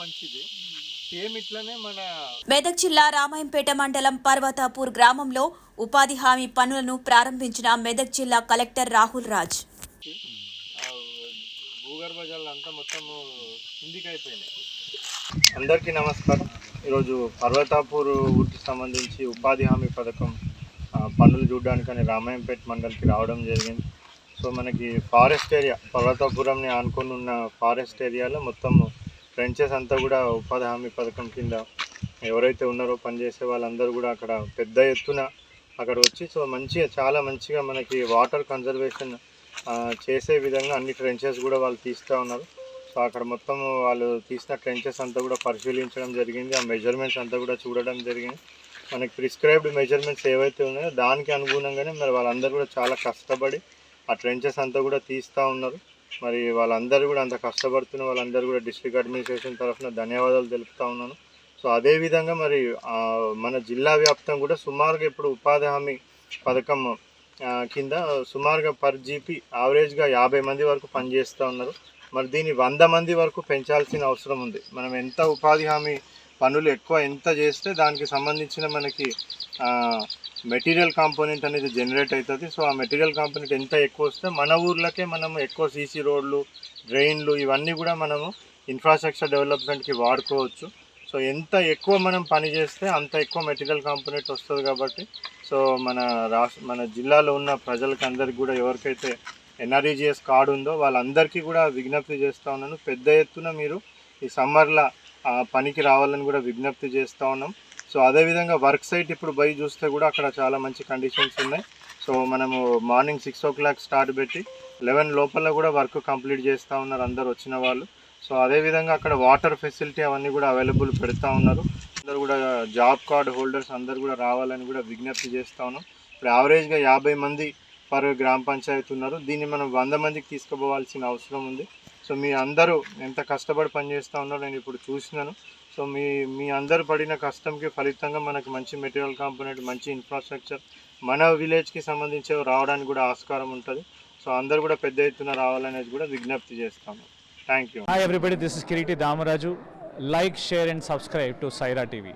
మంచిది. సేమ్ ఇట్లనే మన మెదక్ జిల్లా రామాయంపేట మండలం పర్వతాపూర్ గ్రామంలో ఉపాధి హామీ పనులను ప్రారంభించిన మెదక్ జిల్లా కలెక్టర్ రాహుల్ రాజ్. భూగర్భ జలాలంతా మొత్తం కిందికి అయిపోయినాయి. అందరికీ నమస్కారం. ఈరోజు పర్వతాపూర్ ఊరికి సంబంధించి ఉపాధి హామీ పథకం పనులు చూడడానికని రామాయంపేట మండలికి రావడం జరిగింది. సో మనకి ఫారెస్ట్ ఏరియా పర్వతాపురంని ఆనుకొని ఉన్న ఫారెస్ట్ ఏరియాలో మొత్తం ట్రెంచెస్ అంతా కూడా ఉపాధి హామీ పథకం కింద ఎవరైతే ఉన్నారో పనిచేసే వాళ్ళందరూ కూడా అక్కడ పెద్ద ఎత్తున అక్కడ వచ్చి సో చాలా మంచిగా మనకి వాటర్ కన్జర్వేషన్ చేసే విధంగా అన్ని ట్రెంచెస్ కూడా వాళ్ళు తీస్తూ ఉన్నారు. సో అక్కడ మొత్తం వాళ్ళు తీసిన ట్రెంచెస్ అంతా కూడా పరిశీలించడం జరిగింది. ఆ మెజర్మెంట్స్ అంతా కూడా చూడడం జరిగింది. మనకి ప్రిస్క్రైబ్డ్ మెజర్మెంట్స్ ఏవైతే ఉన్నాయో దానికి అనుగుణంగానే మరి వాళ్ళందరూ కూడా చాలా కష్టపడి ఆ ట్రెంచెస్ అంతా కూడా తీస్తూ ఉన్నారు. మరి వాళ్ళందరూ కూడా అంత కష్టపడుతున్న వాళ్ళందరూ కూడా డిస్ట్రిక్ట్ అడ్మినిస్ట్రేషన్ తరఫున ధన్యవాదాలు తెలుపుతూ ఉన్నాను. సో అదేవిధంగా మరి మన జిల్లా వ్యాప్తంగా కూడా సుమారుగా ఇప్పుడు ఉపాధి హామీ పథకం కింద సుమారుగా పర్ జీపీ యావరేజ్గా 50 మంది వరకు పనిచేస్తూ ఉన్నారు. మరి దీన్ని 100 మంది వరకు పెంచాల్సిన అవసరం ఉంది. మనం ఎంత ఉపాధి హామీ పనులు ఎక్కువ ఎంత చేస్తే దానికి సంబంధించిన మనకి మెటీరియల్ కాంపోనెంట్ అనేది జనరేట్ అవుతుంది. సో ఆ మెటీరియల్ కాంపోనెంట్ ఎంత ఎక్కువ వస్తే మన ఊర్లకే మనం ఎక్కువ సీసీ రోడ్లు, డ్రైన్లు ఇవన్నీ కూడా మనము ఇన్ఫ్రాస్ట్రక్చర్ డెవలప్మెంట్కి వాడుకోవచ్చు. సో ఎంత ఎక్కువ మనం పని చేస్తే అంత ఎక్కువ మెటీరియల్ కాంపోనెంట్ వస్తుంది. కాబట్టి సో మన జిల్లాలో ఉన్న ప్రజలకి అందరికీ కూడా ఎవరికైతే ఎన్ఆర్ఈజీఎస్ కార్డు ఉందో వాళ్ళందరికీ కూడా విజ్ఞప్తి చేస్తూ ఉన్నాను. పెద్ద ఎత్తున మీరు ఈ సమ్మర్లో పనికి రావాలని కూడా విజ్ఞప్తి చేస్తూ ఉన్నాం. సో అదేవిధంగా వర్క్ సైట్ ఇప్పుడు పోయి చూస్తే కూడా అక్కడ చాలా మంచి కండిషన్స్ ఉన్నాయి. సో మనము మార్నింగ్ 6 o'clock స్టార్ట్ పెట్టి 11 లోపల కూడా వర్క్ కంప్లీట్ చేస్తూ ఉన్నారు అందరు వచ్చిన వాళ్ళు. సో అదేవిధంగా అక్కడ వాటర్ ఫెసిలిటీ అవన్నీ కూడా అవైలబుల్ పెడతా ఉన్నారు. అందరూ కూడా జాబ్ కార్డ్ హోల్డర్స్ అందరు కూడా రావాలని కూడా విజ్ఞప్తి చేస్తూ ఉన్నాం. ఇప్పుడు యావరేజ్గా 50 మంది పర్ గ్రామ పంచాయతీ ఉన్నారు. దీన్ని మనం 100 మందికి తీసుకుపోవాల్సిన అవసరం ఉంది. సో మీ అందరూ ఎంత కష్టపడి పనిచేస్తూ ఉన్నారో నేను ఇప్పుడు చూసినాను. సో మీ అందరు పడిన కష్టంకి ఫలితంగా మనకు మంచి మెటీరియల్ కాంపోనెంట్, మంచి ఇన్ఫ్రాస్ట్రక్చర్ మన విలేజ్కి సంబంధించి రావడానికి కూడా ఆస్కారం ఉంటుంది. సో అందరు కూడా పెద్ద ఎత్తున రావాలనేది కూడా విజ్ఞప్తి చేస్తాము. Thank you. Hi everybody, this is Kiriti Damaraju. Like, share and subscribe to Saira TV.